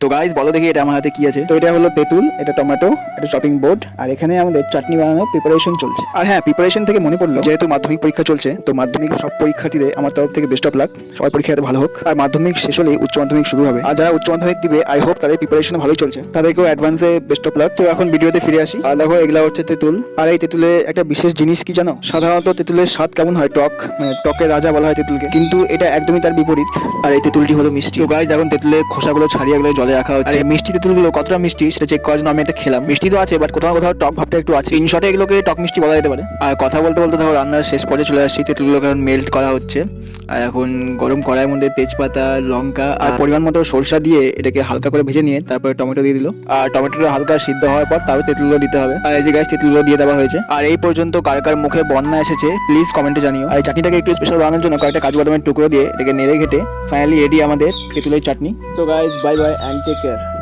তো গাইস বলো দেখি এটা আমার হাতে কি আছে। তো এটা হলো তেঁতুল, এটা টমেটো, এটা চপিং বোর্ড, আর এখানে আমাদের চাটনি বানানোর প্রিপারেশন চলছে। আর হ্যাঁ, প্রিপারেশন থেকে মনে পড়লো, যেহেতু মাধ্যমিক পরীক্ষা চলছে, তো মাধ্যমিক সব পরীক্ষার্থীদের আমার তরফ থেকে বেস্ট অফ লাক। সবাই পরীক্ষাতে ভালো হোক। আর মাধ্যমিক শেষ হলেই উচ্চ মাধ্যমিক শুরু হবে, আর যারা উচ্চ মাধ্যমিক দিবে আই হোপ তাদের প্রিপারেশন ভালোই চলছে, তাদেরকেও অ্যাডভান্সে বেস্ট অফ লাক। তো এখন ভিডিওতে ফিরে আসি। আর দেখো, এগুলা হচ্ছে তেঁতুল। আর এই তেঁতুলে একটা বিশেষ জিনিস কি জানো? সাধারণত তেঁতুলের স্বাদ কেমন হয়? টক, মানে টকের রাজা বলা হয় তেঁতুলকে, কিন্তু এটা একদমই তার বিপরীত। আর এই তেঁতুলটি হলো মিষ্টি। তো গাইস এখন তেঁতুলের খোসাগুলো ছাড়িয়ে এগুলো জলে রাখা হচ্ছে। আর এই মিষ্টি তেঁতুলগুলো কতটা মিষ্টি সেটা চেক করার জন্য আমি এটা খেলাম। মিষ্টি তো আছে, বাট কোথাও কোথাও টক ভাবটা একটু আছে। ইন শর্টে এগুলোকে টক মিষ্টি বলা যেতে পারে। আর কথা বলতে বলতে দেখো রান্নার শেষ পর্যায়ে চলে আসছি। তেঁতুলগুলোকে এখন মেল্ট করা হচ্ছে। আর এখন গরম কড়াইয়ের মধ্যে তেজপাতা, লঙ্কা আর পরিমাণ মতো সরষা দিয়ে এটাকে হালকা করে ভেজে নিয়ে তারপরে টমেটো দিয়ে দিল। আর টমেটোটা হালকা সিদ্ধ হওয়ার পর তারপর তেঁতুলগুলো দিতে হবে। আর এই যে গাইস তেঁতুলগুলো দিয়ে দেওয়া হয়েছে। আর এই পর্যন্ত কার কার মুখে বন্যা এসেছে প্লিজ কমেন্টে জানিও। আর এই চাটনিটাকে একটু স্পেশাল বানানোর জন্য কয়েকটা কাজু বাদামের টুকরো দিয়ে এটাকে নেড়ে ঘেটে ফাইনালি রেডি আমাদের তেঁতুলের chutney. So guys bye bye and take care.